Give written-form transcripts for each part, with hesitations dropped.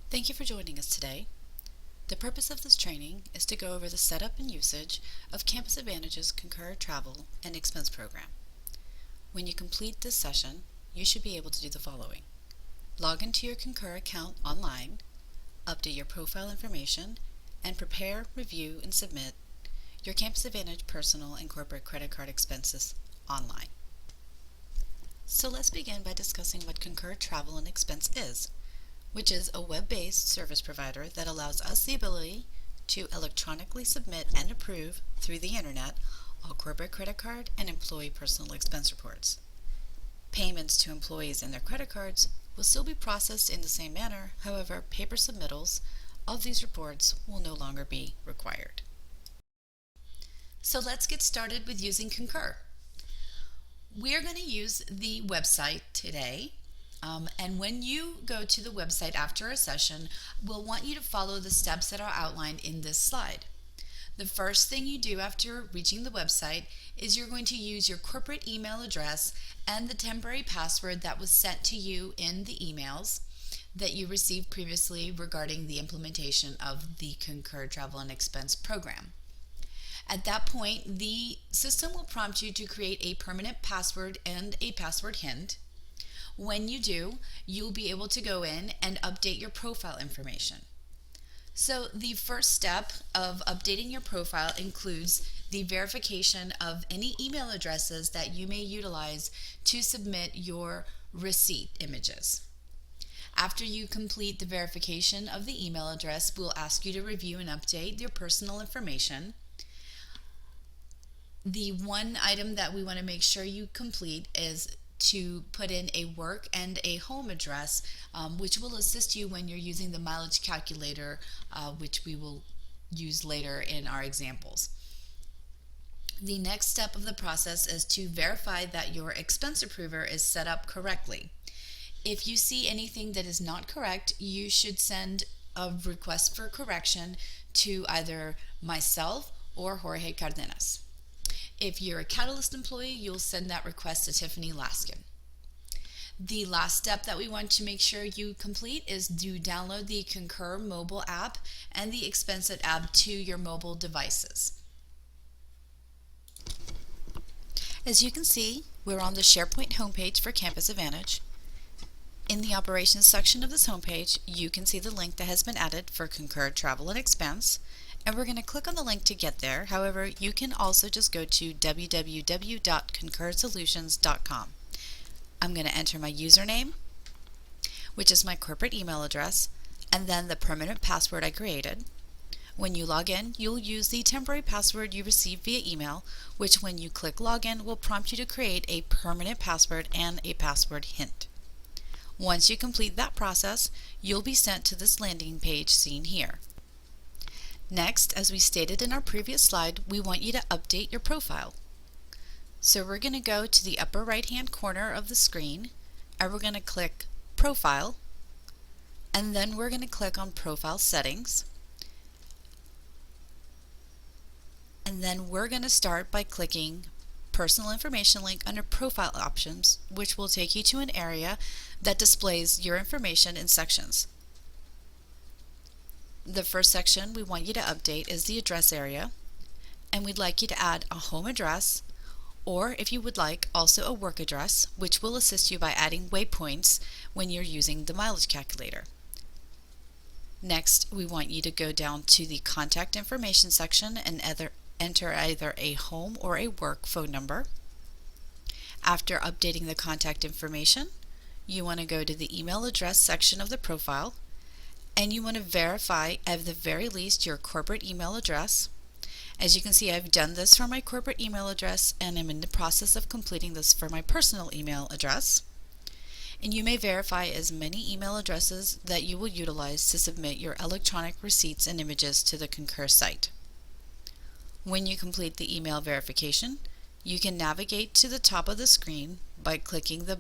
Thank you for joining us today. The purpose of this training is to go over the setup and usage of Campus Advantage's Concur Travel and Expense program. When you complete this session, you should be able to do the following. Log into your Concur account online, update your profile information, and prepare, review, and submit your Campus Advantage personal and corporate credit card expenses online. So let's begin by discussing what Concur Travel and Expense is, which is a web-based service provider that allows us the ability to electronically submit and approve through the internet all corporate credit card and employee personal expense reports. Payments to employees and their credit cards will still be processed in the same manner, however, paper submittals of these reports will no longer be required. So let's get started with using Concur. We're going to use the website today. And when you go to the website after a session, we'll want you to follow the steps that are outlined in this slide. The first thing you do after reaching the website is you're going to use your corporate email address and the temporary password that was sent to you in the emails that you received previously regarding the implementation of the Concur Travel and Expense program. At that point, the system will prompt you to create a permanent password and a password hint. When you do, you'll be able to go in and update your profile information. So the first step of updating your profile includes the verification of any email addresses that you may utilize to submit your receipt images. After you complete the verification of the email address, we'll ask you to review and update your personal information. The one item that we want to make sure you complete is to put in a work and a home address, which will assist you when you're using the mileage calculator, which we will use later in our examples. The next step of the process is to verify that your expense approver is set up correctly. If you see anything that is not correct, you should send a request for correction to either myself or Jorge Cardenas. If you're a Catalyst employee, you'll send that request to Tiffany Laskin. The last step that we want to make sure you complete is to download the Concur mobile app and the Expense It app to your mobile devices. As you can see, we're on the SharePoint homepage for Campus Advantage. In the Operations section of this homepage, you can see the link that has been added for Concur Travel and Expense, and we're going to click on the link to get there. However, you can also just go to www.concursolutions.com. I'm going to enter my username, which is my corporate email address, and then the permanent password I created. When you log in, you'll use the temporary password you received via email, which when you click login will prompt you to create a permanent password and a password hint. Once you complete that process, you'll be sent to this landing page seen here. Next, as we stated in our previous slide, we want you to update your profile. So we're going to go to the upper right hand corner of the screen and we're going to click Profile, and then we're going to click on Profile Settings, and then we're going to start by clicking Personal Information link under Profile Options, which will take you to an area that displays your information in sections. The first section we want you to update is the address area, and we'd like you to add a home address, or if you would like, also a work address, which will assist you by adding waypoints when you're using the mileage calculator. Next, we want you to go down to the contact information section and enter either a home or a work phone number. After updating the contact information, you want to go to the email address section of the profile, and you want to verify at the very least your corporate email address. As you can see, I've done this for my corporate email address and I'm in the process of completing this for my personal email address. And you may verify as many email addresses that you will utilize to submit your electronic receipts and images to the Concur site. When you complete the email verification, you can navigate to the top of the screen by clicking the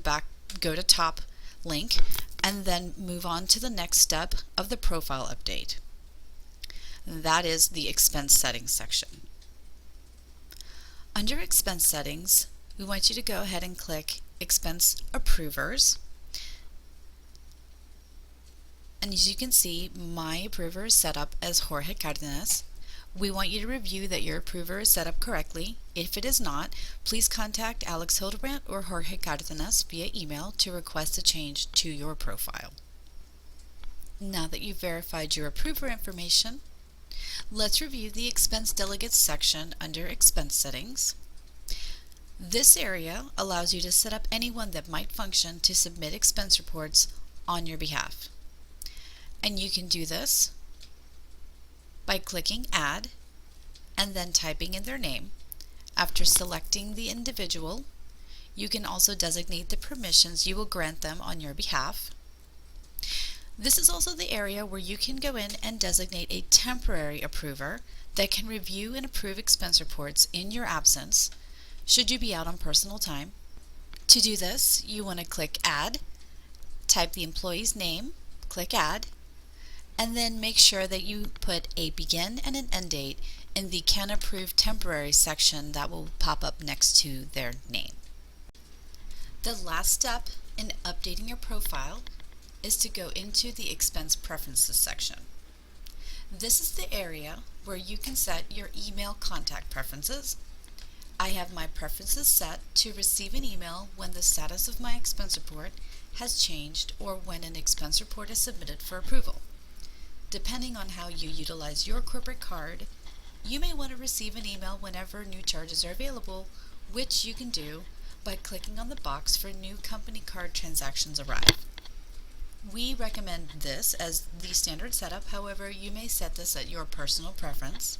Go to Top link and then move on to the next step of the profile update. That is the Expense Settings section. Under Expense Settings, we want you to go ahead and click Expense Approvers. And as you can see, my approver is set up as Jorge Cardenas. We want you to review that your approver is set up correctly. If it is not, please contact Alex Hildebrandt or Jorge Cardenas via email to request a change to your profile. Now that you've verified your approver information, let's review the Expense Delegates section under Expense Settings. This area allows you to set up anyone that might function to submit expense reports on your behalf. And you can do this by clicking Add and then typing in their name. After selecting the individual, you can also designate the permissions you will grant them on your behalf. This is also the area where you can go in and designate a temporary approver that can review and approve expense reports in your absence, should you be out on personal time. To do this, you want to click Add, type the employee's name, click Add, and then make sure that you put a begin and an end date in the Can Approve Temporary section that will pop up next to their name. The last step in updating your profile is to go into the Expense Preferences section. This is the area where you can set your email contact preferences. I have my preferences set to receive an email when the status of my expense report has changed or when an expense report is submitted for approval. Depending on how you utilize your corporate card, you may want to receive an email whenever new charges are available, which you can do by clicking on the box for new company card transactions arrive. We recommend this as the standard setup, however, you may set this at your personal preference.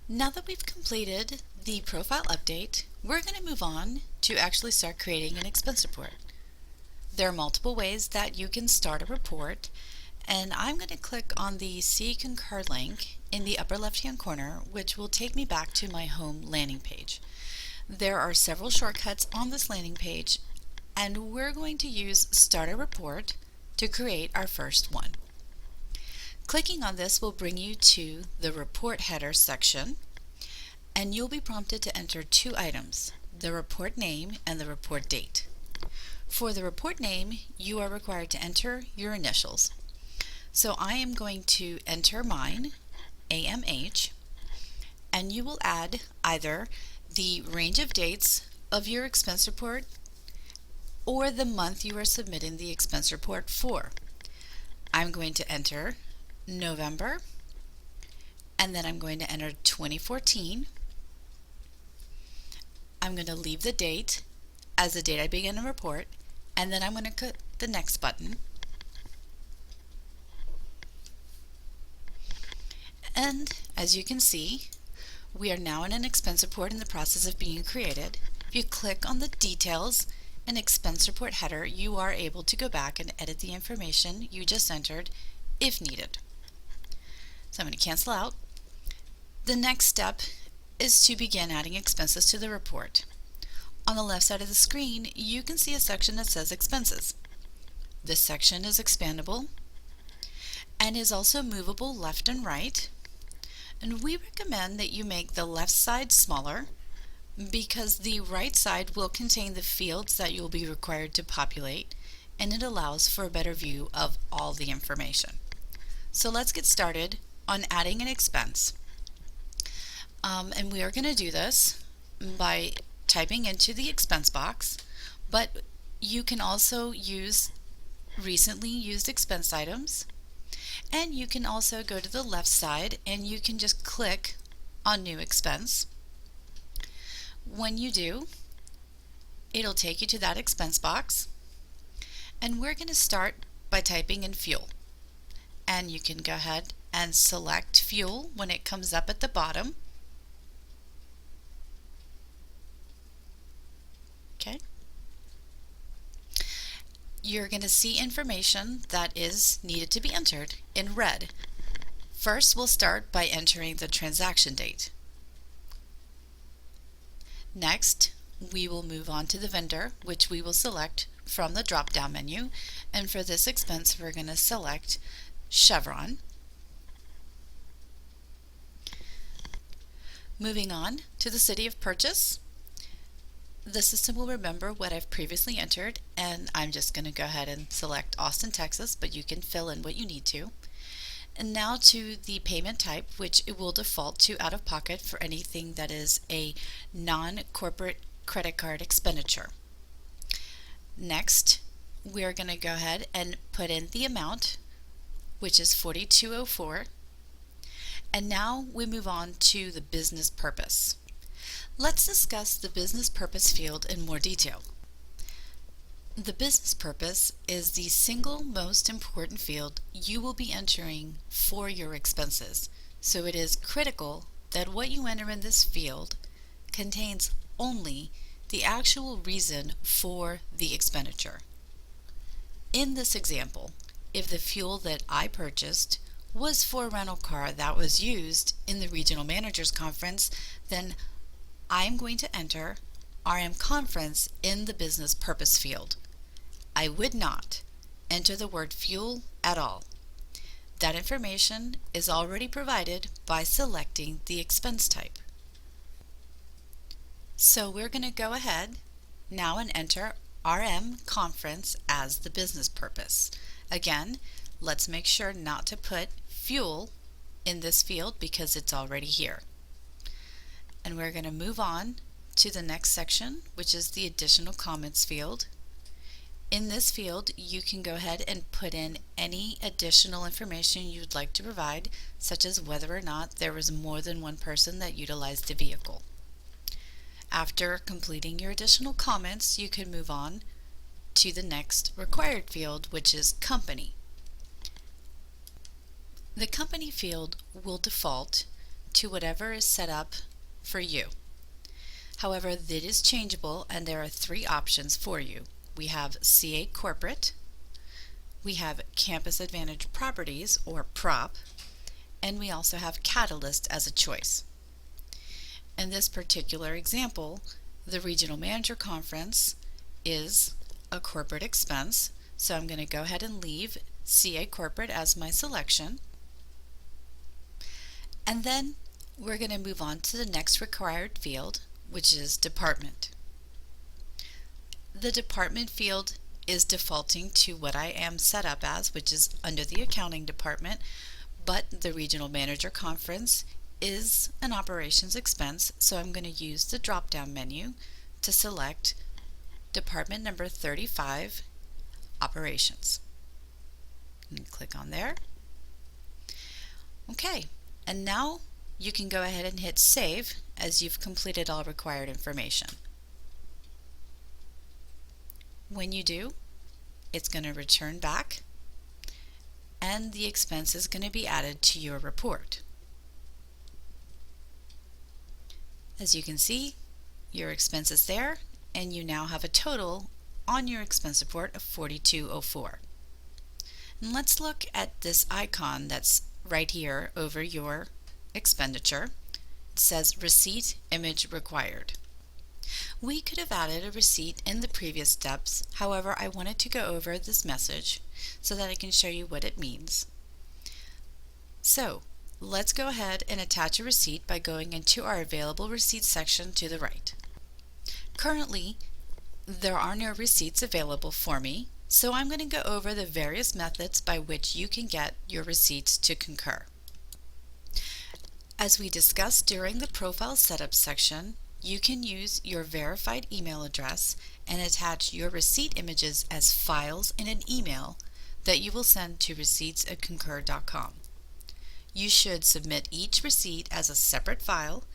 Now that we've completed the profile update, we're going to move on to actually start creating an expense report. There are multiple ways that you can start a report, and I'm going to click on the See Concur link in the upper left-hand corner, which will take me back to my home landing page. There are several shortcuts on this landing page, and we're going to use Start a Report to create our first one. Clicking on this will bring you to the Report Header section, and you'll be prompted to enter two items, the report name and the report date. For the report name, you are required to enter your initials. So I am going to enter mine, AMH, and you will add either the range of dates of your expense report or the month you are submitting the expense report for. I'm going to enter November, and then I'm going to enter 2014. I'm going to leave the date as the date I began the report, and then I'm going to click the Next button. And as you can see, we are now in an expense report in the process of being created. If you click on the Details and Expense Report Header, you are able to go back and edit the information you just entered if needed. So I'm going to cancel out. The next step is to begin adding expenses to the report. On the left side of the screen, you can see a section that says Expenses. This section is expandable and is also movable left and right. And we recommend that you make the left side smaller because the right side will contain the fields that you'll be required to populate, and it allows for a better view of all the information. So let's get started on adding an expense. And we are going to do this by typing into the expense box, but you can also use recently used expense items, and you can also go to the left side and you can just click on New Expense. When you do, it'll take you to that expense box, and we're going to start by typing in fuel. And you can go ahead and select fuel when it comes up at the bottom. Okay. You're going to see information that is needed to be entered in red. First, we'll start by entering the transaction date. Next, we will move on to the vendor, which we will select from the drop-down menu. And for this expense, we're going to select Chevron. Moving on to the city of purchase, The system will remember what I've previously entered, and I'm just going to go ahead and select Austin, Texas, but you can fill in what you need to. And now to the payment type, which it will default to out of pocket for anything that is a non-corporate credit card expenditure. Next, we're going to go ahead and put in the amount, which is $42.04. And now we move on to the business purpose. Let's discuss the business purpose field in more detail. The business purpose is the single most important field you will be entering for your expenses, so it is critical that what you enter in this field contains only the actual reason for the expenditure. In this example, if the fuel that I purchased was for a rental car that was used in the Regional Managers Conference, then I am going to enter RM Conference in the business purpose field. I would not enter the word fuel at all. That information is already provided by selecting the expense type. So we're going to go ahead now and enter RM Conference as the business purpose. Again, let's make sure not to put fuel in this field because it's already here. And we're going to move on to the next section, which is the additional comments field. In this field, you can go ahead and put in any additional information you'd like to provide, such as whether or not there was more than one person that utilized the vehicle. After completing your additional comments, you can move on to the next required field, which is company. The company field will default to whatever is set up for you. However, that is changeable, and there are three options for you. We have CA Corporate, we have Campus Advantage Properties, or PROP, and we also have Catalyst as a choice. In this particular example, the Regional Manager Conference is a corporate expense, so I'm going to go ahead and leave CA Corporate as my selection. And then we're going to move on to the next required field, which is Department. The Department field is defaulting to what I am set up as, which is under the Accounting Department, but the Regional Manager Conference is an operations expense, so I'm going to use the drop-down menu to select Department number 35, Operations. And click on there. Okay, and now you can go ahead and hit Save as you've completed all required information. When you do, it's going to return back and the expense is going to be added to your report. As you can see, your expense is there and you now have a total on your expense report of $42.04. And let's look at this icon that's right here over your expenditure. It says Receipt Image Required. We could have added a receipt in the previous steps, however I wanted to go over this message so that I can show you what it means. So let's go ahead and attach a receipt by going into our Available Receipts section to the right. Currently, there are no receipts available for me, so I'm going to go over the various methods by which you can get your receipts to Concur. As we discussed during the Profile Setup section, you can use your verified email address and attach your receipt images as files in an email that you will send to receipts@concur.com. You should submit each receipt as a separate file,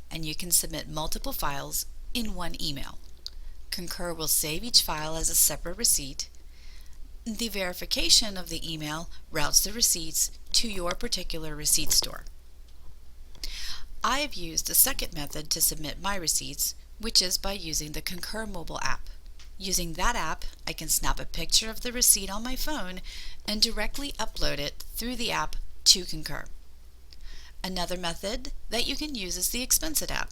and you can submit multiple files in one email. Concur will save each file as a separate receipt. The verification of the email routes the receipts to your particular receipt store. I have used a second method to submit my receipts, which is by using the Concur mobile app. Using that app, I can snap a picture of the receipt on my phone and directly upload it through the app to Concur. Another method that you can use is the Expense It app.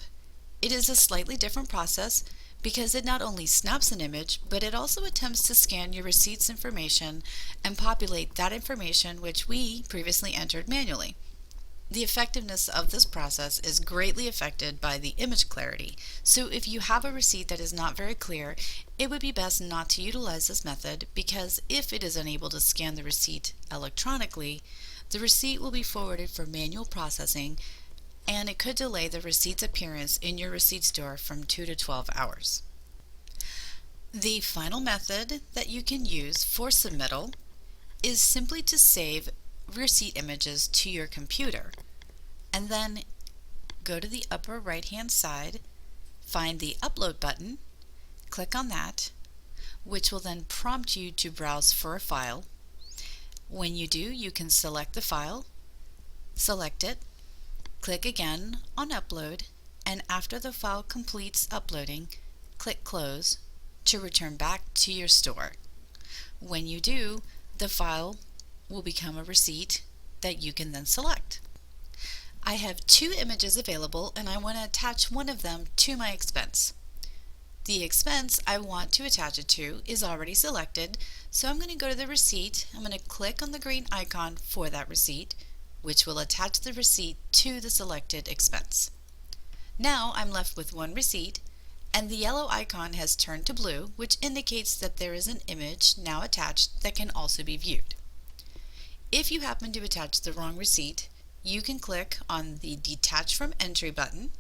It is a slightly different process because it not only snaps an image, but it also attempts to scan your receipts information and populate that information which we previously entered manually. The effectiveness of this process is greatly affected by the image clarity. So if you have a receipt that is not very clear, it would be best not to utilize this method, because if it is unable to scan the receipt electronically, the receipt will be forwarded for manual processing, and it could delay the receipt's appearance in your receipt store from 2 to 12 hours. The final method that you can use for submittal is simply to save receipt images to your computer, and then go to the upper right hand side, find the upload button, click on that, which will then prompt you to browse for a file. When you do, you can select the file, select it, click again on upload, and after the file completes uploading, click close to return back to your store. When you do, the file will become a receipt that you can then select. I have 2 images available, and I want to attach one of them to my expense. The expense I want to attach it to is already selected, so I'm going to go to the receipt. I'm going to click on the green icon for that receipt, which will attach the receipt to the selected expense. Now I'm left with one receipt, and the yellow icon has turned to blue, which indicates that there is an image now attached that can also be viewed. If you happen to attach the wrong receipt, you can click on the Detach from Entry button,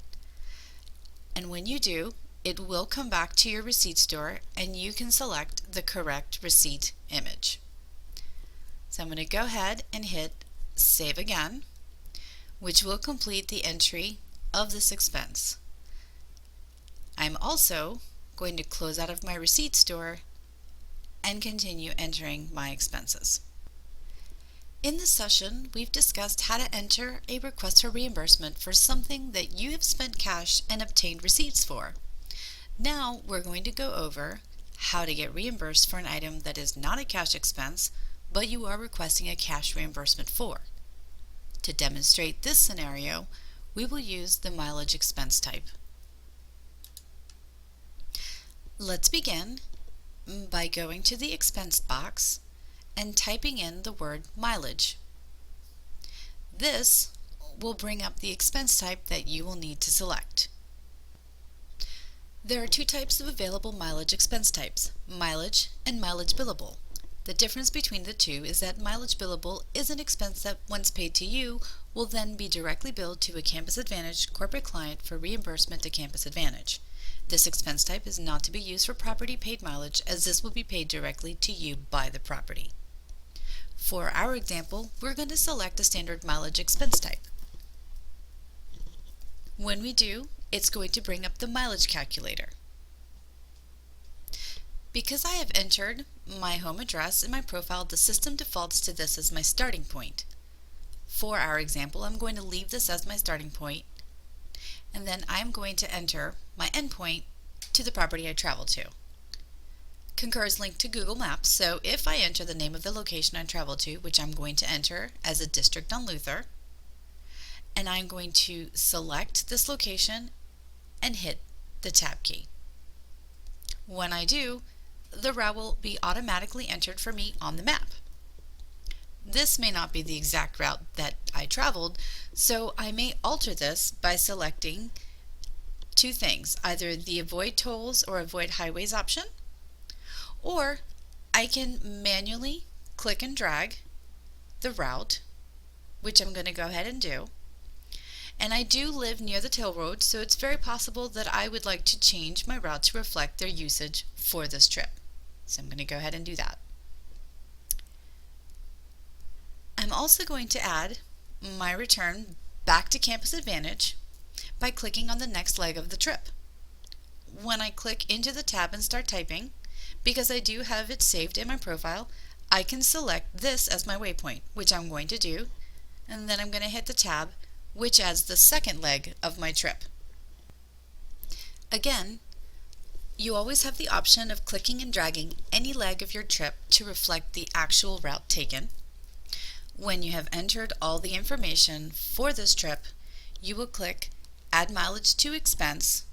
and when you do, it will come back to your receipt store and you can select the correct receipt image. So I'm going to go ahead and hit Save Again, which will complete the entry of this expense. I'm also going to close out of my receipt store and continue entering my expenses. In this session, we've discussed how to enter a request for reimbursement for something that you have spent cash and obtained receipts for. Now we're going to go over how to get reimbursed for an item that is not a cash expense, but you are requesting a cash reimbursement for. To demonstrate this scenario, we will use the mileage expense type. Let's begin by going to the expense box and typing in the word mileage. This will bring up the expense type that you will need to select. There are 2 types of available mileage expense types, mileage and mileage billable. The difference between the two is that mileage billable is an expense that, once paid to you, will then be directly billed to a Campus Advantage corporate client for reimbursement to Campus Advantage. This expense type is not to be used for property paid mileage, as this will be paid directly to you by the property. For our example, we're going to select a standard mileage expense type. When we do, it's going to bring up the mileage calculator. Because I have entered my home address in my profile, the system defaults to this as my starting point. For our example, I'm going to leave this as my starting point, and then I'm going to enter my endpoint to the property I travel to. Concur is linked to Google Maps, so if I enter the name of the location I travel to, which I'm going to enter as a district on Luther, and I'm going to select this location and hit the tab key. When I do, the route will be automatically entered for me on the map. This may not be the exact route that I traveled, so I may alter this by selecting 2 things, either the Avoid Tolls or Avoid Highways option, or I can manually click and drag the route, which I'm going to go ahead and do. And I do live near the toll road, so it's very possible that I would like to change my route to reflect their usage for this trip. So I'm going to go ahead and do that. I'm also going to add my return back to Campus Advantage by clicking on the next leg of the trip. When I click into the tab and start typing, because I do have it saved in my profile, I can select this as my waypoint, which I'm going to do, and then I'm going to hit the tab, which adds the second leg of my trip. Again, you always have the option of clicking and dragging any leg of your trip to reflect the actual route taken. When you have entered all the information for this trip, you will click Add Mileage to Expense.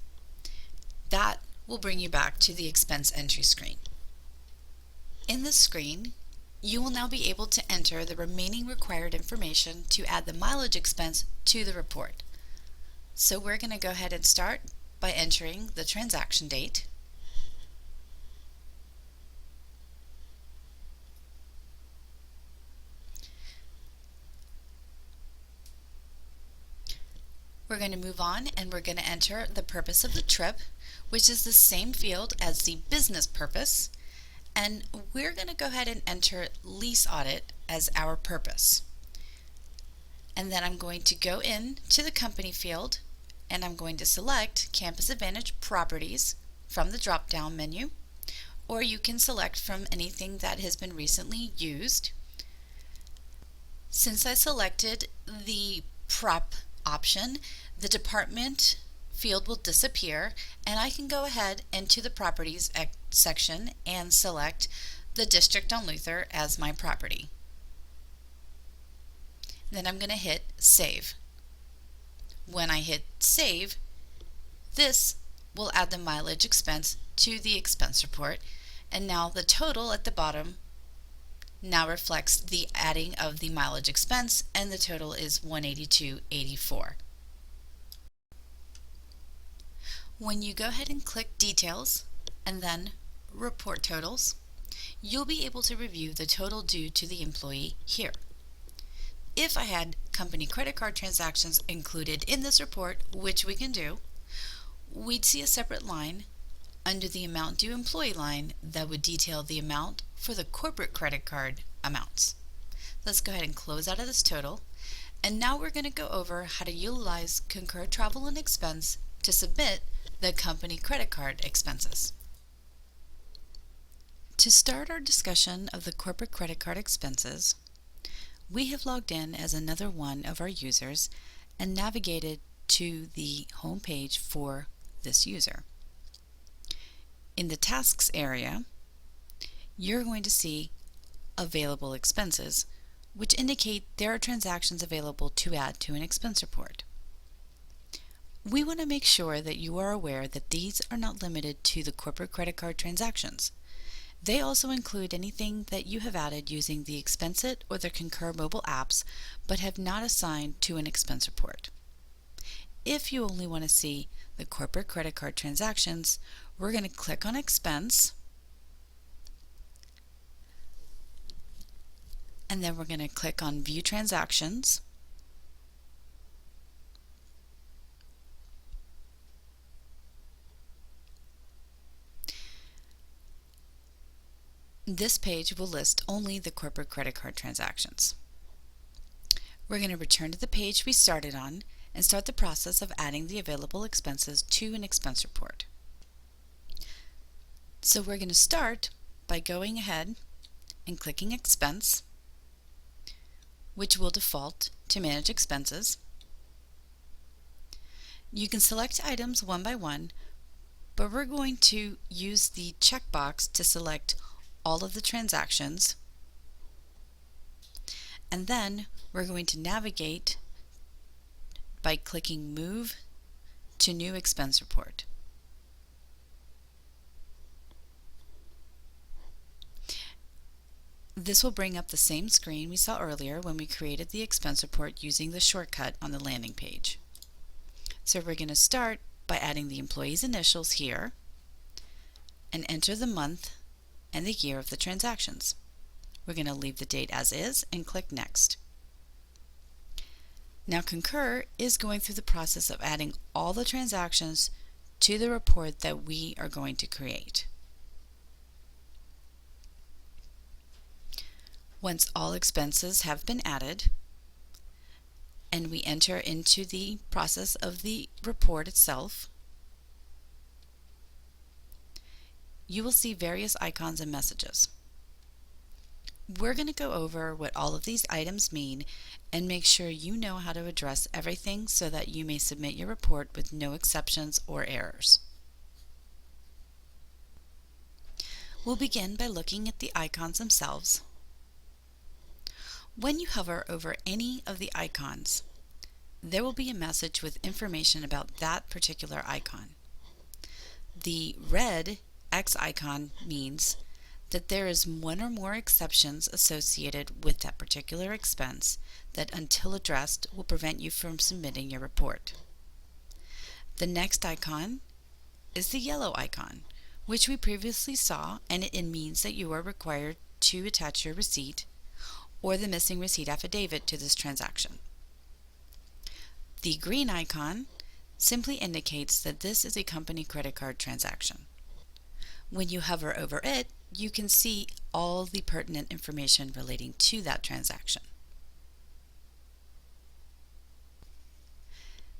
That will bring you back to the expense entry screen. In this screen, You will now be able to enter the remaining required information to add the mileage expense to the report. So we're going to go ahead and start by entering the transaction date. We're going to move on and we're going to enter the purpose of the trip, which is the same field as the business purpose. And we're going to go ahead and enter lease audit as our purpose. And then I'm going to go into the company field and I'm going to select Campus Advantage Properties from the drop-down menu, or you can select from anything that has been recently used. Since I selected the prop option, the department field will disappear and I can go ahead into the properties section and select the district on Luther as my property. Then I'm going to hit save. When I hit save, this will add the mileage expense to the expense report, and now the total at the bottom now reflects the adding of the mileage expense, and the total is $182.84. When you go ahead and click details and then report totals, you'll be able to review the total due to the employee here. If I had company credit card transactions included in this report, which we can do, we'd see a separate line under the amount due employee line that would detail the amount for the corporate credit card amounts. Let's go ahead and close out of this total. And now we're going to go over how to utilize Concur Travel and Expense to submit the company credit card expenses. To start our discussion of the corporate credit card expenses, we have logged in as another one of our users and navigated to the home page for this user. In the tasks area, you're going to see available expenses, which indicate there are transactions available to add to an expense report. We want to make sure that you are aware that these are not limited to the corporate credit card transactions. They also include anything that you have added using the Expensit or the Concur mobile apps but have not assigned to an expense report. If you only want to see the corporate credit card transactions, we're going to click on Expense, and then we're going to click on View Transactions. This page will list only the corporate credit card transactions. We're going to return to the page we started on and start the process of adding the available expenses to an expense report. So we're going to start by going ahead and clicking Expense, which will default to Manage Expenses. You can select items one by one, but we're going to use the checkbox to select all of the transactions, and then we're going to navigate by clicking Move to New Expense Report. This will bring up the same screen we saw earlier when we created the expense report using the shortcut on the landing page. So we're going to start by adding the employee's initials here and enter the month and the year of the transactions. We're going to leave the date as is and click Next. Now Concur is going through the process of adding all the transactions to the report that we are going to create. Once all expenses have been added and we enter into the process of the report itself, you will see various icons and messages. We're going to go over what all of these items mean and make sure you know how to address everything so that you may submit your report with no exceptions or errors. We'll begin by looking at the icons themselves. When you hover over any of the icons, there will be a message with information about that particular icon. The red X icon means that there is one or more exceptions associated with that particular expense that, until addressed, will prevent you from submitting your report. The next icon is the yellow icon, which we previously saw, and it means that you are required to attach your receipt or the missing receipt affidavit to this transaction. The green icon simply indicates that this is a company credit card transaction. When you hover over it, you can see all the pertinent information relating to that transaction.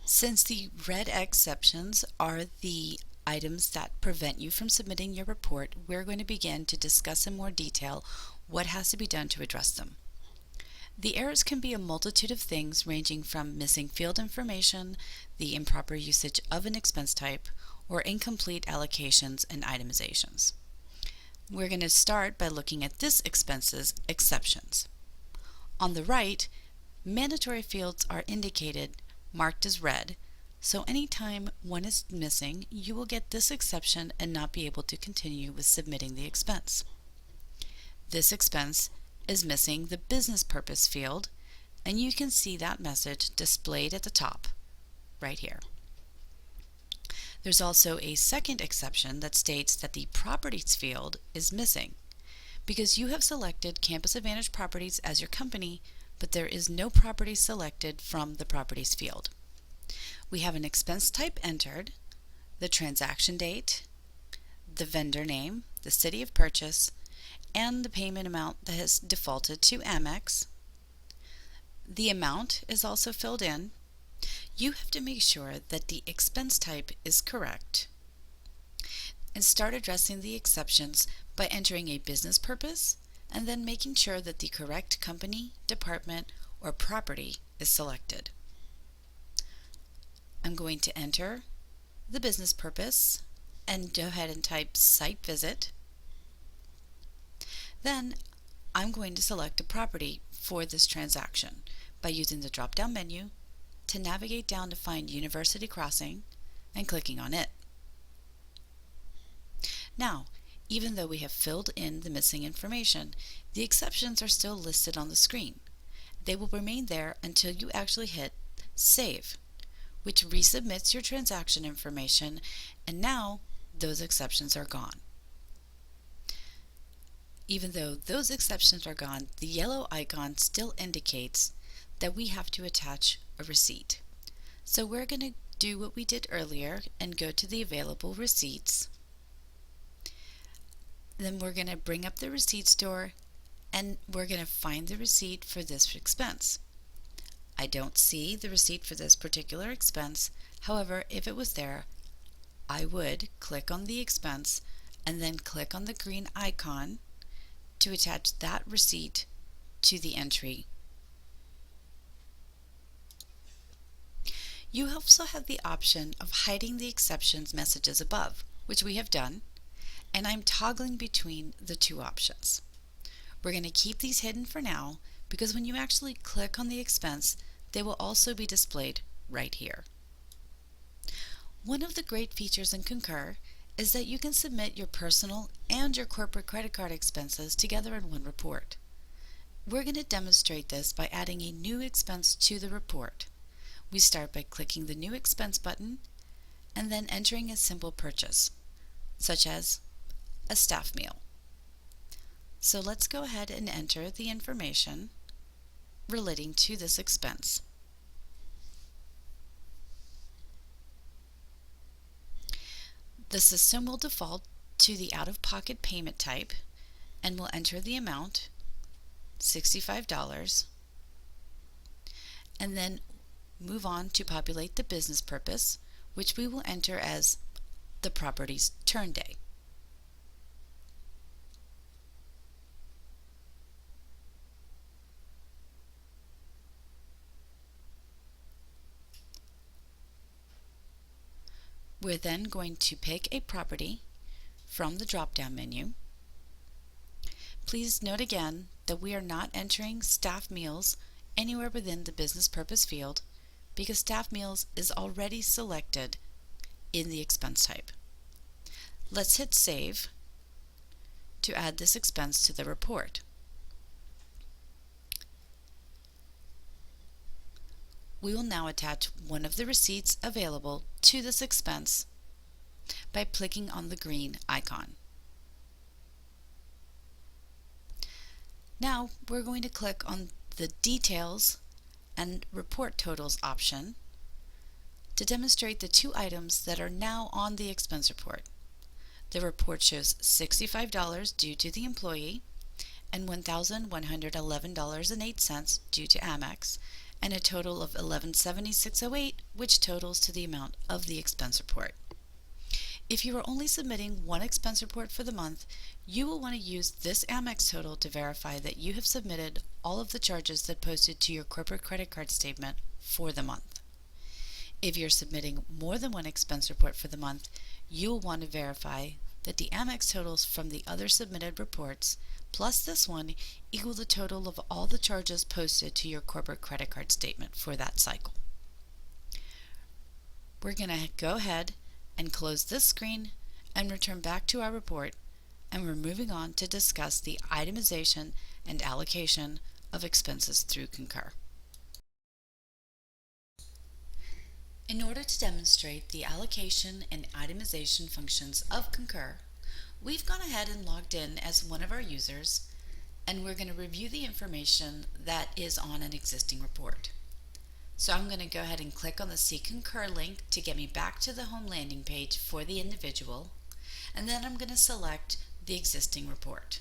Since the red exceptions are the items that prevent you from submitting your report, we're going to begin to discuss in more detail what has to be done to address them. The errors can be a multitude of things, ranging from missing field information, the improper usage of an expense type, or incomplete allocations and itemizations. We're going to start by looking at this expense's exceptions. On the right, mandatory fields are indicated, marked as red, so anytime one is missing, you will get this exception and not be able to continue with submitting the expense. This expense is missing the business purpose field, and you can see that message displayed at the top, right here. There's also a second exception that states that the properties field is missing because you have selected Campus Advantage Properties as your company, but there is no property selected from the properties field. We have an expense type entered, the transaction date, the vendor name, the city of purchase, and the payment amount that has defaulted to Amex. The amount is also filled in. You have to make sure that the expense type is correct and start addressing the exceptions by entering a business purpose and then making sure that the correct company, department, or property is selected. I'm going to enter the business purpose and go ahead and type site visit. Then I'm going to select a property for this transaction by using the drop-down menu to navigate down to find University Crossing and clicking on it. Now, even though we have filled in the missing information, the exceptions are still listed on the screen. They will remain there until you actually hit Save, which resubmits your transaction information, and now those exceptions are gone. Even though those exceptions are gone, the yellow icon still indicates that we have to attach a receipt. So we're going to do what we did earlier and go to the available receipts. Then we're going to bring up the receipt store and we're going to find the receipt for this expense. I don't see the receipt for this particular expense. However, if it was there, I would click on the expense and then click on the green icon to attach that receipt to the entry. You also have the option of hiding the exceptions messages above, which we have done, and I'm toggling between the two options. We're going to keep these hidden for now because when you actually click on the expense, they will also be displayed right here. One of the great features in Concur is that you can submit your personal and your corporate credit card expenses together in one report. We're going to demonstrate this by adding a new expense to the report. We start by clicking the New Expense button and then entering a simple purchase, such as a staff meal. So let's go ahead and enter the information relating to this expense. The system will default to the out-of-pocket payment type and will enter the amount, $65, and then move on to populate the business purpose, which we will enter as the property's turn day. We're then going to pick a property from the drop-down menu. Please note again that we are not entering staff meals anywhere within the business purpose field because staff meals is already selected in the expense type. Let's hit Save to add this expense to the report. We will now attach one of the receipts available to this expense by clicking on the green icon. Now we're going to click on the Details and Report Totals option to demonstrate the two items that are now on the expense report. The report shows $65 due to the employee and $1,111.08 due to Amex, and a total of $1176.08, which totals to the amount of the expense report. If you are only submitting one expense report for the month, you will want to use this Amex total to verify that you have submitted all of the charges that posted to your corporate credit card statement for the month. If you're submitting more than one expense report for the month, you will want to verify that the Amex totals from the other submitted reports plus this one equal the total of all the charges posted to your corporate credit card statement for that cycle. We're going to go ahead and close this screen and return back to our report, and we're moving on to discuss the itemization and allocation of expenses through Concur. In order to demonstrate the allocation and itemization functions of Concur, we've gone ahead and logged in as one of our users, and we're going to review the information that is on an existing report. So I'm going to go ahead and click on the See Concur link to get me back to the home landing page for the individual, and then I'm going to select the existing report.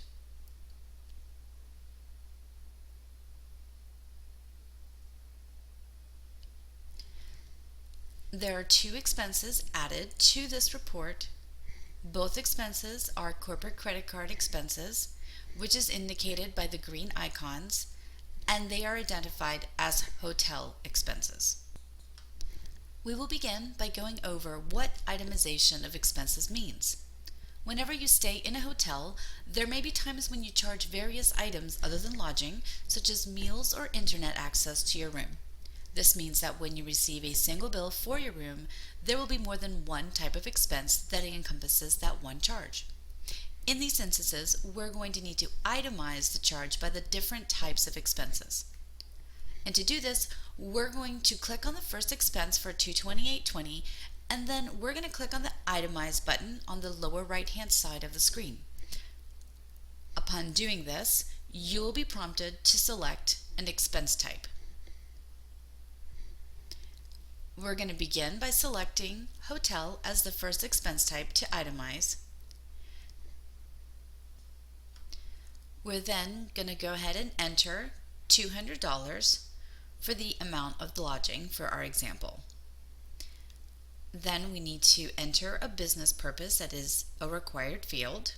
There are two expenses added to this report. Both expenses are corporate credit card expenses, which is indicated by the green icons, and they are identified as hotel expenses. We will begin by going over what itemization of expenses means. Whenever you stay in a hotel, there may be times when you charge various items other than lodging, such as meals or internet access to your room. This means that when you receive a single bill for your room, there will be more than one type of expense that encompasses that one charge. In these instances, we're going to need to itemize the charge by the different types of expenses. And to do this, we're going to click on the first expense for $228.20, and then we're going to click on the Itemize button on the lower right-hand side of the screen. Upon doing this, you will be prompted to select an expense type. We're going to begin by selecting Hotel as the first expense type to itemize. We're then going to go ahead and enter $200 for the amount of the lodging for our example. Then we need to enter a business purpose that is a required field.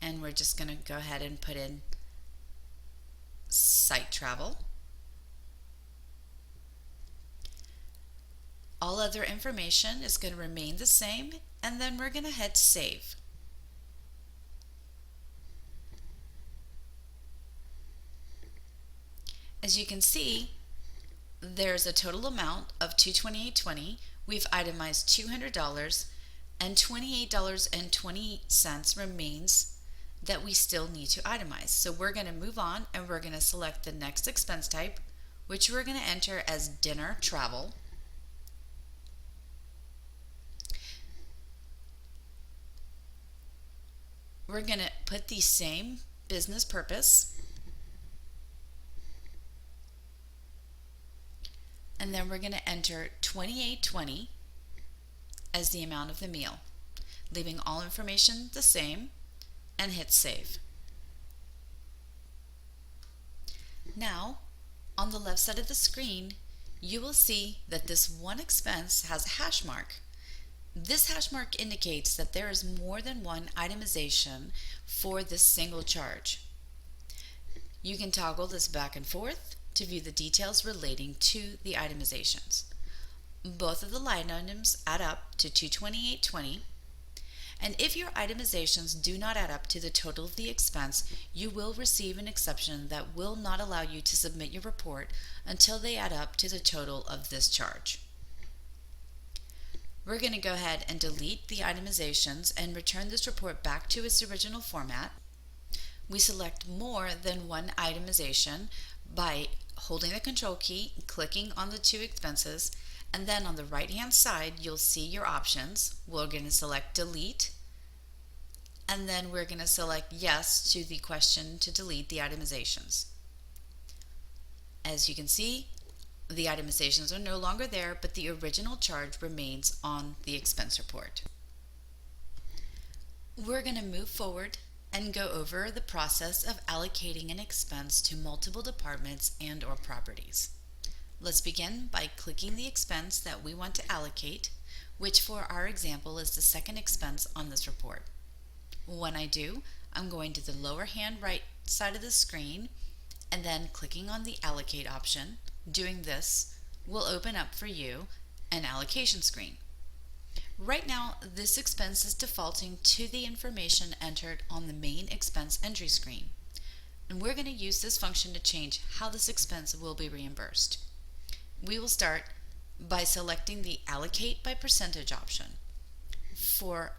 And we're just going to go ahead and put in site travel. All other information is going to remain the same, and then we're going to hit Save. As you can see, there's a total amount of $228.20. We've itemized $200, and $28.20 remains that we still need to itemize. So we're going to move on, and we're going to select the next expense type, which we're going to enter as dinner travel. We're going to put the same business purpose, and then we're going to enter $28.20 as the amount of the meal, leaving all information the same, and hit Save. Now, on the left side of the screen, you will see that this one expense has a hash mark. This hash mark indicates that there is more than one itemization for this single charge. You can toggle this back and forth to view the details relating to the itemizations. Both of the line items add up to $228.20, and if your itemizations do not add up to the total of the expense, you will receive an exception that will not allow you to submit your report until they add up to the total of this charge. We're going to go ahead and delete the itemizations and return this report back to its original format. We select more than one itemization by holding the control key, clicking on the two expenses, and then on the right hand side you'll see your options. We're going to select delete, and then we're going to select yes to the question to delete the itemizations. As you can see, the itemizations are no longer there, but the original charge remains on the expense report. We're going to move forward and go over the process of allocating an expense to multiple departments and or properties. Let's begin by clicking the expense that we want to allocate, which for our example is the second expense on this report. When I do, I'm going to the lower hand right side of the screen and then clicking on the allocate option. Doing this will open up for you an allocation screen. Right now, this expense is defaulting to the information entered on the main expense entry screen, and we're going to use this function to change how this expense will be reimbursed. We will start by selecting the allocate by percentage option. For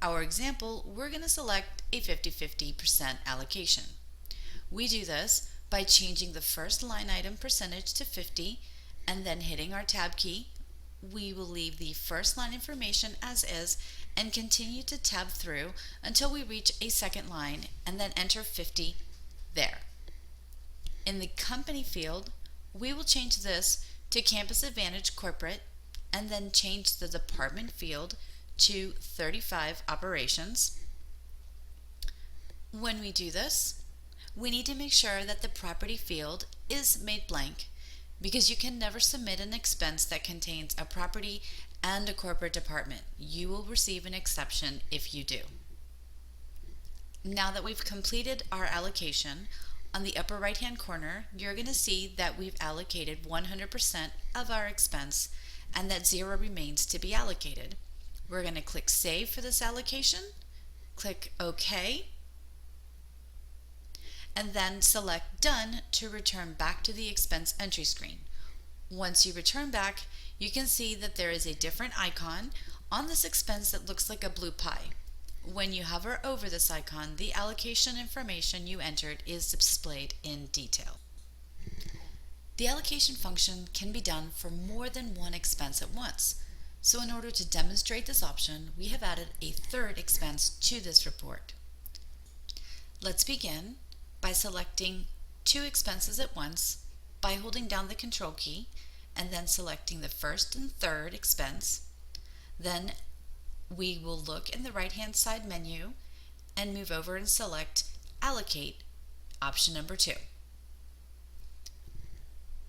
our example, we're going to select a 50-50% allocation. We do this by changing the first line item percentage to 50 and then hitting our tab key. We will leave the first line information as is and continue to tab through until we reach a second line and then enter 50 there. In the company field, we will change this to Campus Advantage Corporate and then change the department field to 35 operations. When we do this, we need to make sure that the property field is made blank, because you can never submit an expense that contains a property and a corporate department. You will receive an exception if you do. Now that we've completed our allocation, on the upper right hand corner you're going to see that we've allocated 100% of our expense and that 0 remains to be allocated. We're going to click Save for this allocation, click OK, and then select Done to return back to the expense entry screen. Once you return back, you can see that there is a different icon on this expense that looks like a blue pie. When you hover over this icon, the allocation information you entered is displayed in detail. The allocation function can be done for more than one expense at once. So in order to demonstrate this option, we have added a third expense to this report. Let's begin by selecting two expenses at once by holding down the control key and then selecting the first and third expense. Then we will look in the right hand side menu and move over and select Allocate, option number 2.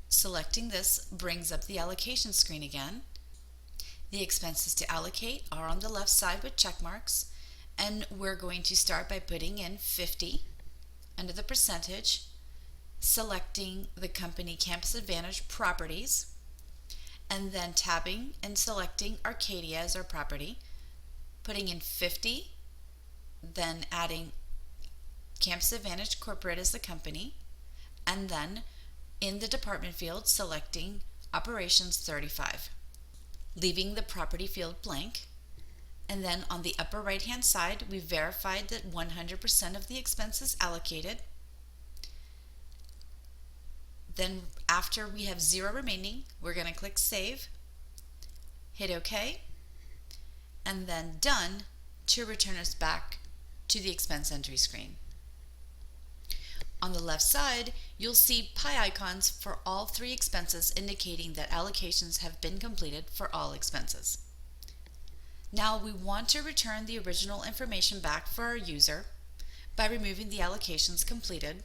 Selecting this brings up the allocation screen again. The expenses to allocate are on the left side with check marks, and we're going to start by putting in 50 under the percentage, selecting the company Campus Advantage properties, and then tabbing and selecting Arcadia as our property, putting in 50, then adding Campus Advantage Corporate as the company, and then in the department field selecting Operations 35, leaving the property field blank. And then on the upper right hand side, we verified that 100% of the expenses allocated. Then after we have 0 remaining, we're going to click Save, hit OK, and then Done to return us back to the expense entry screen. On the left side, you'll see pie icons for all 3 expenses indicating that allocations have been completed for all expenses. Now we want to return the original information back for our user by removing the allocations completed.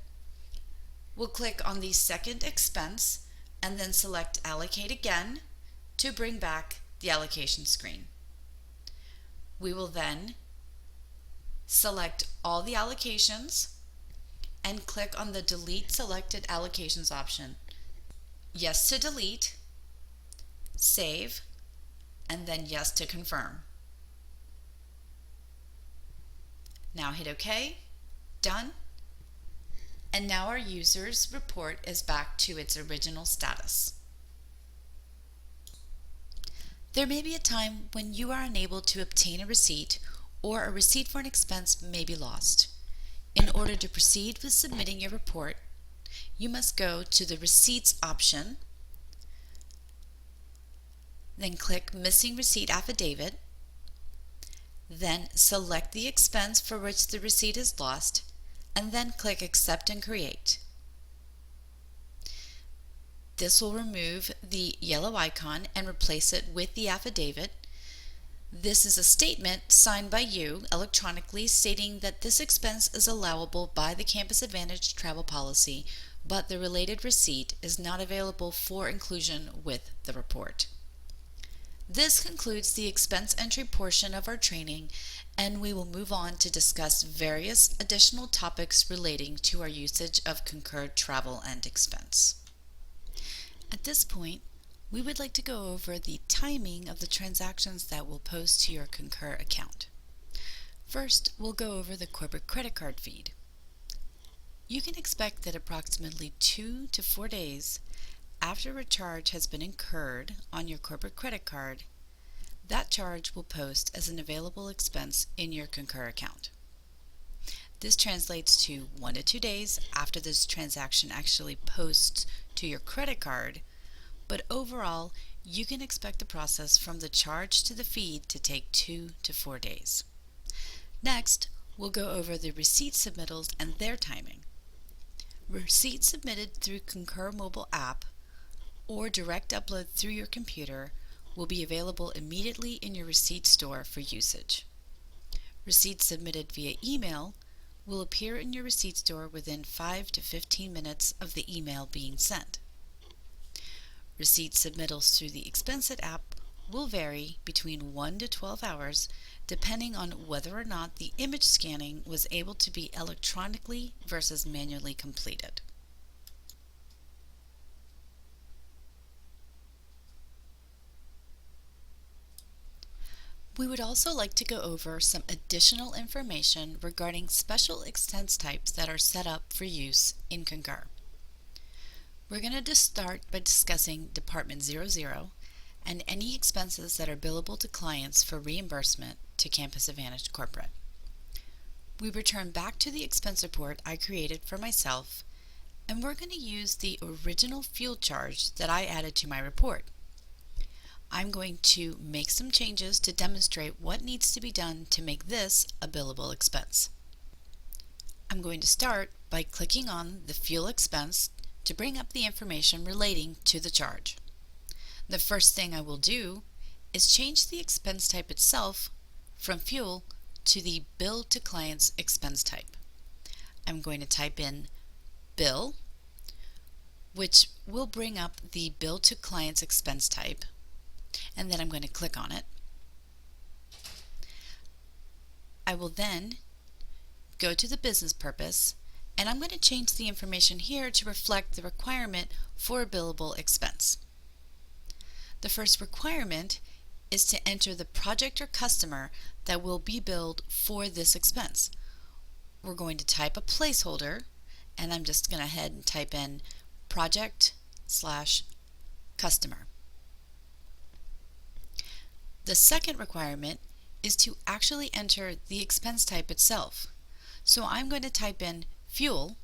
We'll click on the second expense and then select Allocate again to bring back the allocation screen. We will then select all the allocations and click on the Delete Selected Allocations option. Yes to delete, save, and then yes to confirm. Now hit OK, done, and now our user's report is back to its original status. There may be a time when you are unable to obtain a receipt or a receipt for an expense may be lost. In order to proceed with submitting your report, you must go to the Receipts option, then click Missing Receipt Affidavit, then select the expense for which the receipt is lost, and then click Accept and Create. This will remove the yellow icon and replace it with the affidavit. This is a statement signed by you electronically stating that this expense is allowable by the Campus Advantage travel policy, but the related receipt is not available for inclusion with the report. This concludes the expense entry portion of our training, and we will move on to discuss various additional topics relating to our usage of Concur Travel and Expense. At this point, we would like to go over the timing of the transactions that will post to your Concur account. First, we'll go over the corporate credit card feed. You can expect that approximately 2 to 4 days after a charge has been incurred on your corporate credit card, that charge will post as an available expense in your Concur account. This translates to 1 to 2 days after this transaction actually posts to your credit card, but overall, you can expect the process from the charge to the feed to take 2 to 4 days. Next, we'll go over the receipt submittals and their timing. Receipts submitted through Concur mobile app or direct upload through your computer will be available immediately in your receipt store for usage. Receipts submitted via email will appear in your receipt store within 5 to 15 minutes of the email being sent. Receipt submittals through the Expenseit app will vary between 1 to 12 hours depending on whether or not the image scanning was able to be electronically versus manually completed. We would also like to go over some additional information regarding special expense types that are set up for use in Concur. We're going to just start by discussing Department 00 and any expenses that are billable to clients for reimbursement to Campus Advantage Corporate. We return back to the expense report I created for myself, and we're going to use the original fuel charge that I added to my report. I'm going to make some changes to demonstrate what needs to be done to make this a billable expense. I'm going to start by clicking on the fuel expense to bring up the information relating to the charge. The first thing I will do is change the expense type itself from fuel to the bill to clients expense type. I'm going to type in bill, which will bring up the bill to clients expense type, and then I'm going to click on it. I will then go to the business purpose, and I'm going to change the information here to reflect the requirement for a billable expense. The first requirement is to enter the project or customer that will be billed for this expense. We're going to type a placeholder, and I'm just going to head and type in project/customer. The second requirement is to actually enter the expense type itself. So I'm going to type in fuel,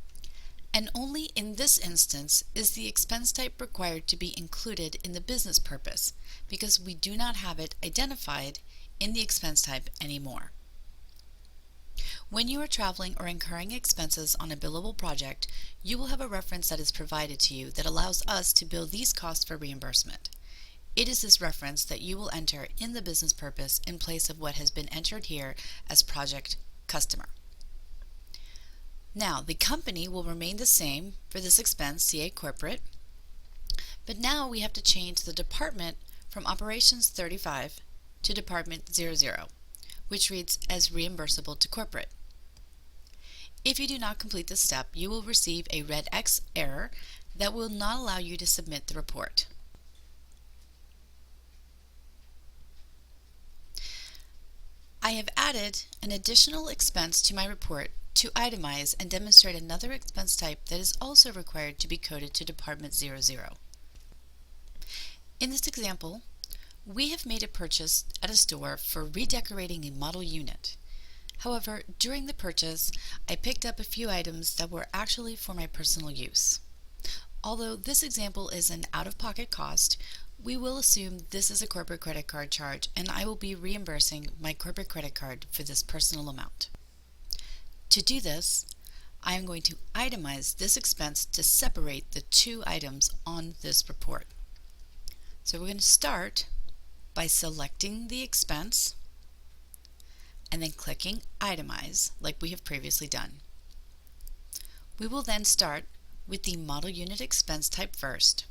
and only in this instance is the expense type required to be included in the business purpose because we do not have it identified in the expense type anymore. When you are traveling or incurring expenses on a billable project, you will have a reference that is provided to you that allows us to bill these costs for reimbursement. It is this reference that you will enter in the business purpose in place of what has been entered here as project customer. Now, the company will remain the same for this expense, CA Corporate, but now we have to change the department from Operations 35 to Department 00, which reads as reimbursable to corporate. If you do not complete this step, you will receive a red X error that will not allow you to submit the report. I have added an additional expense to my report to itemize and demonstrate another expense type that is also required to be coded to Department 00. In this example, We have made a purchase at a store for redecorating a model unit. However, during the purchase, I picked up a few items that were actually for my personal use. Although this example is an out-of-pocket cost, we will assume this is a corporate credit card charge and I will be reimbursing my corporate credit card for this personal amount. To do this, I am going to itemize this expense to separate the two items on this report. So we're going to start by selecting the expense and then clicking Itemize like we have previously done. We will then start with the model unit expense type first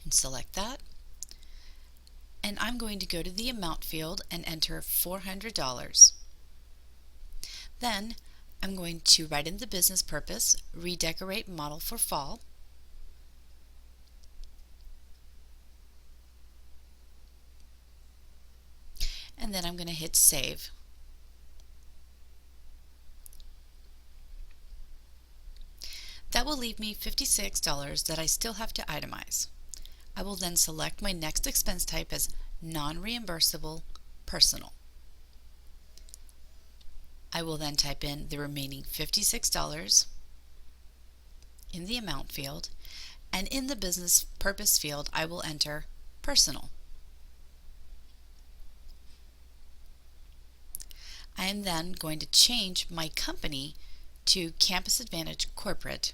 and select that, and I'm going to go to the amount field and enter $400. Then I'm going to write in the business purpose, redecorate model for fall, and then I'm going to hit save. That will leave me $56 that I still have to itemize. I will then select my next expense type as non-reimbursable personal. I will then type in the remaining $56 in the amount field, and in the business purpose field I will enter personal. I am then going to change my company to Campus Advantage Corporate,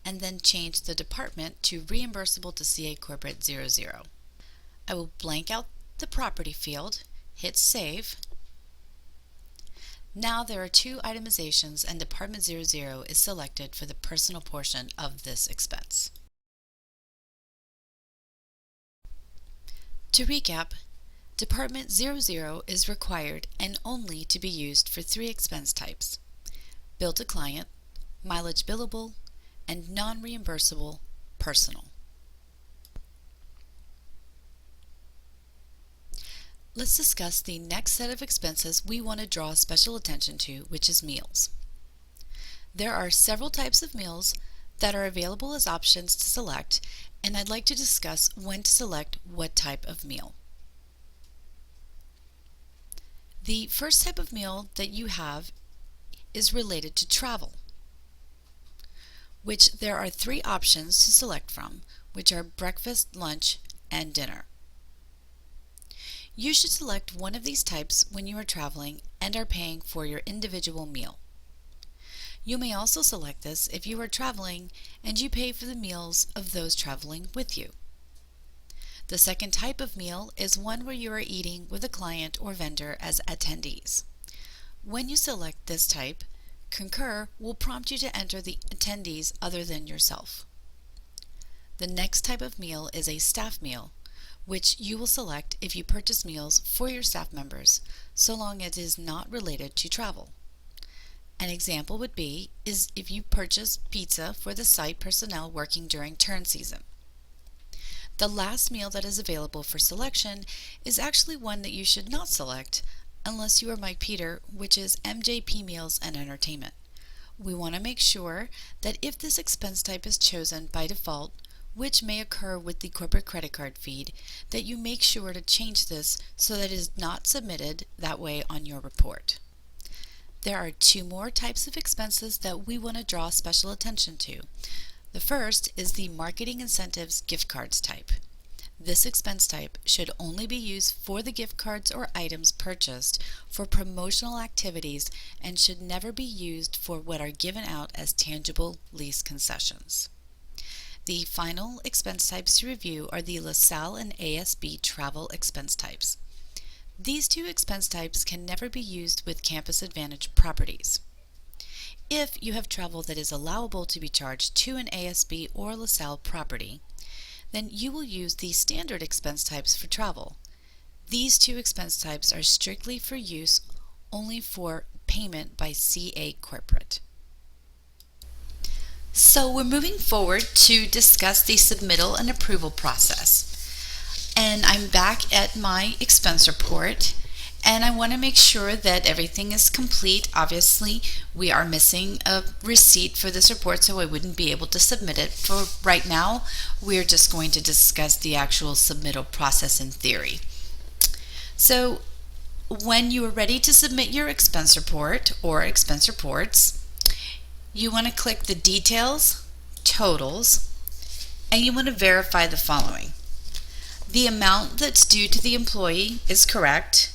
and then change the department to Reimbursable to CA Corporate 00. I will blank out the property field, hit save. Now there are two itemizations and Department 00 is selected for the personal portion of this expense. To recap, Department 00 is required and only to be used for three expense types: bill to client, mileage billable, and non-reimbursable personal. Let's discuss the next set of expenses we want to draw special attention to, which is meals. There are several types of meals that are available as options to select, and I'd like to discuss when to select what type of meal. The first type of meal that you have is related to travel, which there are three options to select from, which are breakfast, lunch, and dinner. You should select one of these types when you are traveling and are paying for your individual meal. You may also select this if you are traveling and you pay for the meals of those traveling with you. The second type of meal is one where you are eating with a client or vendor as attendees. When you select this type, Concur will prompt you to enter the attendees other than yourself. The next type of meal is a staff meal, which you will select if you purchase meals for your staff members, so long as it is not related to travel. An example would be if you purchase pizza for the site personnel working during turn season. The last meal that is available for selection is actually one that you should not select unless you are Mike Peter, which is MJP Meals and Entertainment. We want to make sure that if this expense type is chosen by default, which may occur with the corporate credit card feed, that you make sure to change this so that it is not submitted that way on your report. There are two more types of expenses that we want to draw special attention to. The first is the marketing incentives gift cards type. This expense type should only be used for the gift cards or items purchased for promotional activities and should never be used for what are given out as tangible lease concessions. The final expense types to review are the LaSalle and ASB travel expense types. These two expense types can never be used with Campus Advantage properties. If you have travel that is allowable to be charged to an ASB or LaSalle property, then you will use the standard expense types for travel. These two expense types are strictly for use only for payment by CA Corporate. So we're moving forward to discuss the submittal and approval process. And I'm back at my expense report, And I want to make sure that everything is complete. Obviously, we are missing a receipt for this report, so I wouldn't be able to submit it. For right now, we're just going to discuss the actual submittal process in theory. So when you are ready to submit your expense report or expense reports, you want to click the details, totals, and you want to verify the following. The amount that's due to the employee is correct,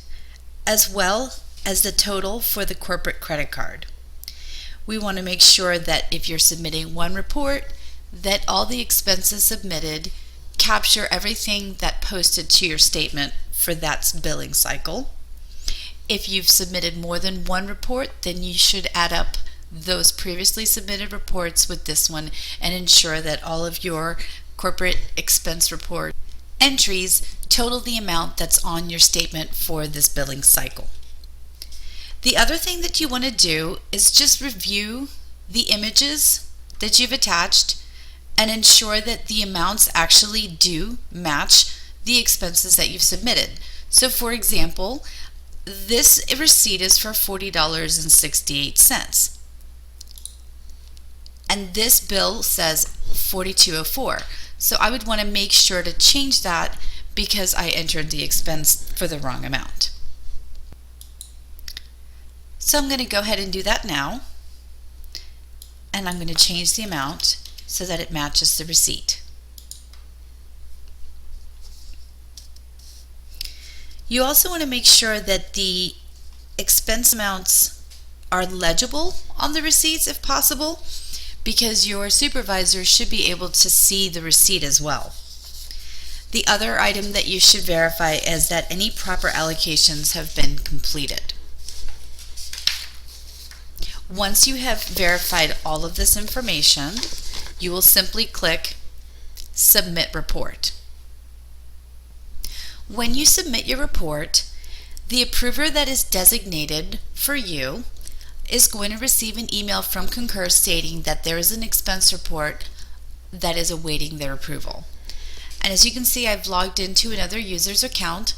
as well as the total for the corporate credit card. We want to make sure that if you're submitting one report, that all the expenses submitted capture everything that posted to your statement for that billing cycle. If you've submitted more than one report, then you should add up those previously submitted reports with this one and ensure that all of your corporate expense report entries total the amount that's on your statement for this billing cycle. The other thing that you want to do is just review the images that you've attached and ensure that the amounts actually do match the expenses that you've submitted. So for example, this receipt is for $40.68. And this bill says $42.04. So I would want to make sure to change that because I entered the expense for the wrong amount. So I'm going to go ahead and do that now. And I'm going to change the amount so that it matches the receipt. You also want to make sure that the expense amounts are legible on the receipts if possible, because your supervisor should be able to see the receipt as well. The other item that you should verify is that any proper allocations have been completed. Once you have verified all of this information, you will simply click Submit Report. When you submit your report, the approver that is designated for you is going to receive an email from Concur stating that there is an expense report that is awaiting their approval. And as you can see, I've logged into another user's account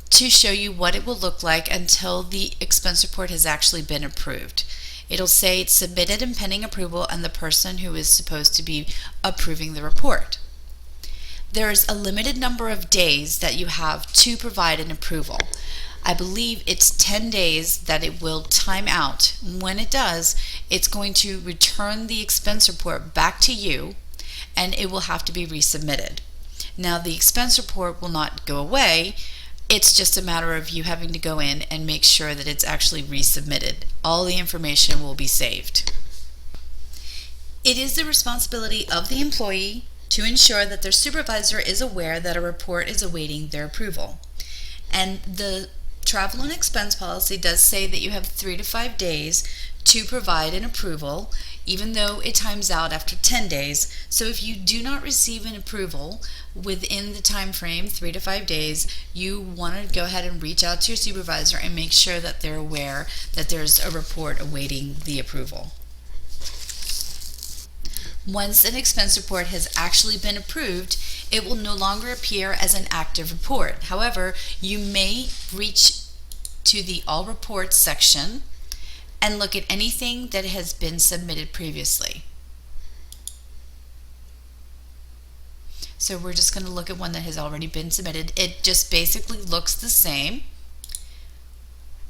to show you what it will look like until the expense report has actually been approved. It'll say it's submitted and pending approval, and the person who is supposed to be approving the report. There is a limited number of days that you have to provide an approval. I believe it's 10 days that it will time out. When it does, it's going to return the expense report back to you, and it will have to be resubmitted. Now, the expense report will not go away. It's just a matter of you having to go in and make sure that it's actually resubmitted. All the information will be saved. It is the responsibility of the employee to ensure that their supervisor is aware that a report is awaiting their approval. And the travel and expense policy does say that you have 3 to 5 days to provide an approval, even though it times out after 10 days. So if you do not receive an approval within the time frame, 3 to 5 days, you want to go ahead and reach out to your supervisor and make sure that they're aware that there's a report awaiting the approval. Once an expense report has actually been approved, it will no longer appear as an active report. However, you may reach to the All Reports section and look at anything that has been submitted previously. So we're just going to look at one that has already been submitted. It just basically looks the same.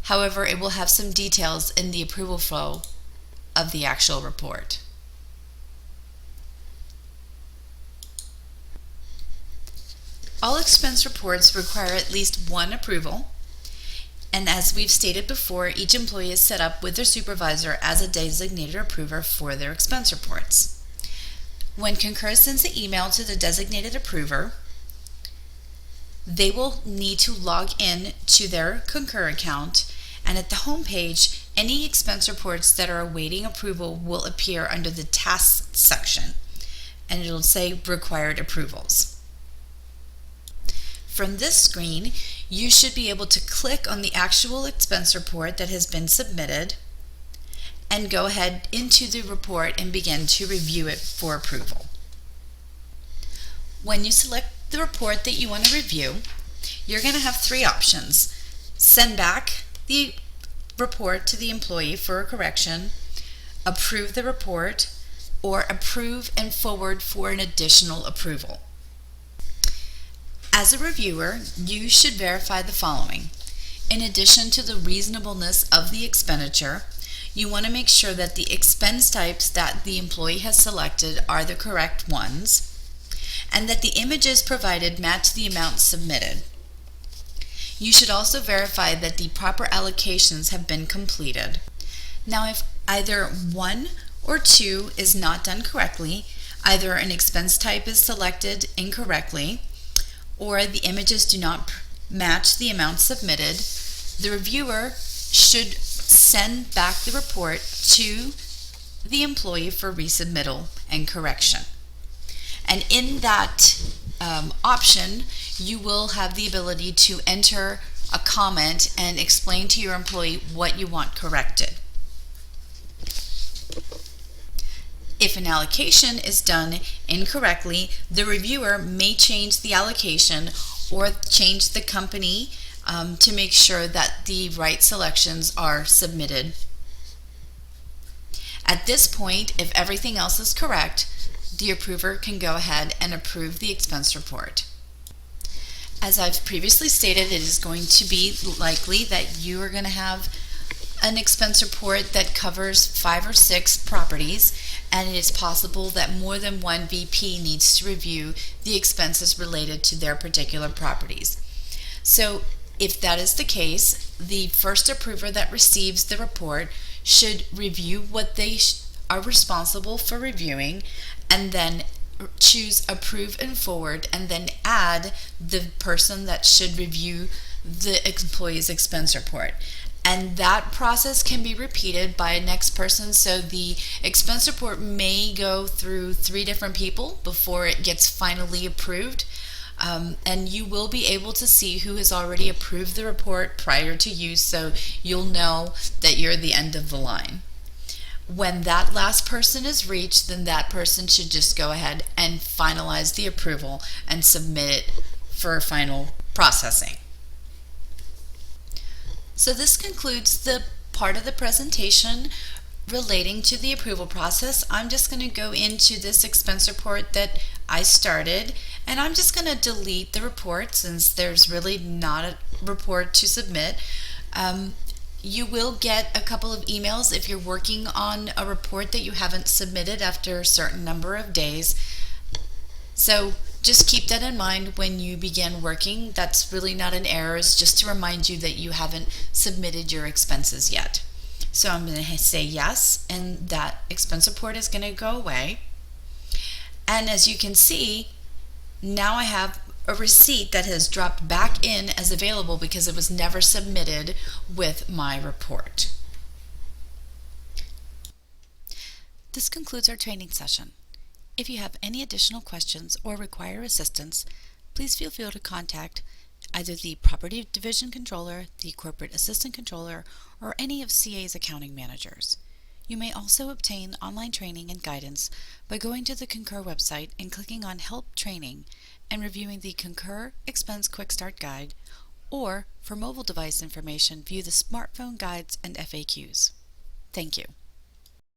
However, it will have some details in the approval flow of the actual report. All expense reports require at least one approval, and as we've stated before, each employee is set up with their supervisor as a designated approver for their expense reports. When Concur sends an email to the designated approver, they will need to log in to their Concur account, and at the home page, any expense reports that are awaiting approval will appear under the Tasks section, and it'll say Required Approvals. From this screen, you should be able to click on the actual expense report that has been submitted and go ahead into the report and begin to review it for approval. When you select the report that you want to review, you're going to have 3 options: send back the report to the employee for a correction, approve the report, or approve and forward for an additional approval. As a reviewer, you should verify the following. In addition to the reasonableness of the expenditure, you want to make sure that the expense types that the employee has selected are the correct ones, and that the images provided match the amount submitted. You should also verify that the proper allocations have been completed. Now, if either 1 or 2 is not done correctly, either an expense type is selected incorrectly, or the images do not match the amount submitted, the reviewer should send back the report to the employee for resubmittal and correction. And in that option, you will have the ability to enter a comment and explain to your employee what you want corrected. If an allocation is done incorrectly, the reviewer may change the allocation or change the company to make sure that the right selections are submitted. At this point, if everything else is correct, the approver can go ahead and approve the expense report. As I've previously stated, it is going to be likely that you are going to have an expense report that covers 5 or 6 properties, and it is possible that more than one VP needs to review the expenses related to their particular properties. So if that is the case, the first approver that receives the report should review what they are responsible for reviewing, and then choose approve and forward, and then add the person that should review the employee's expense report. And that process can be repeated by a next person, so the expense report may go through 3 different people before it gets finally approved. And you will be able to see who has already approved the report prior to you, so you'll know that you're the end of the line. When that last person is reached, then that person should just go ahead and finalize the approval and submit it for final processing. So this concludes the part of the presentation relating to the approval process. I'm just going to go into this expense report that I started, and I'm just going to delete the report since there's really not a report to submit. You will get a couple of emails if you're working on a report that you haven't submitted after a certain number of days. So just keep that in mind when you begin working. That's really not an error. It's just to remind you that you haven't submitted your expenses yet. So I'm going to say yes, and that expense report is going to go away. And as you can see, now I have a receipt that has dropped back in as available because it was never submitted with my report. This concludes our training session. If you have any additional questions or require assistance, please feel free to contact either the Property Division Controller, the Corporate Assistant Controller, or any of CA's accounting managers. You may also obtain online training and guidance by going to the Concur website and clicking on Help Training and reviewing the Concur Expense Quick Start Guide, or for mobile device information, view the smartphone guides and FAQs. Thank you.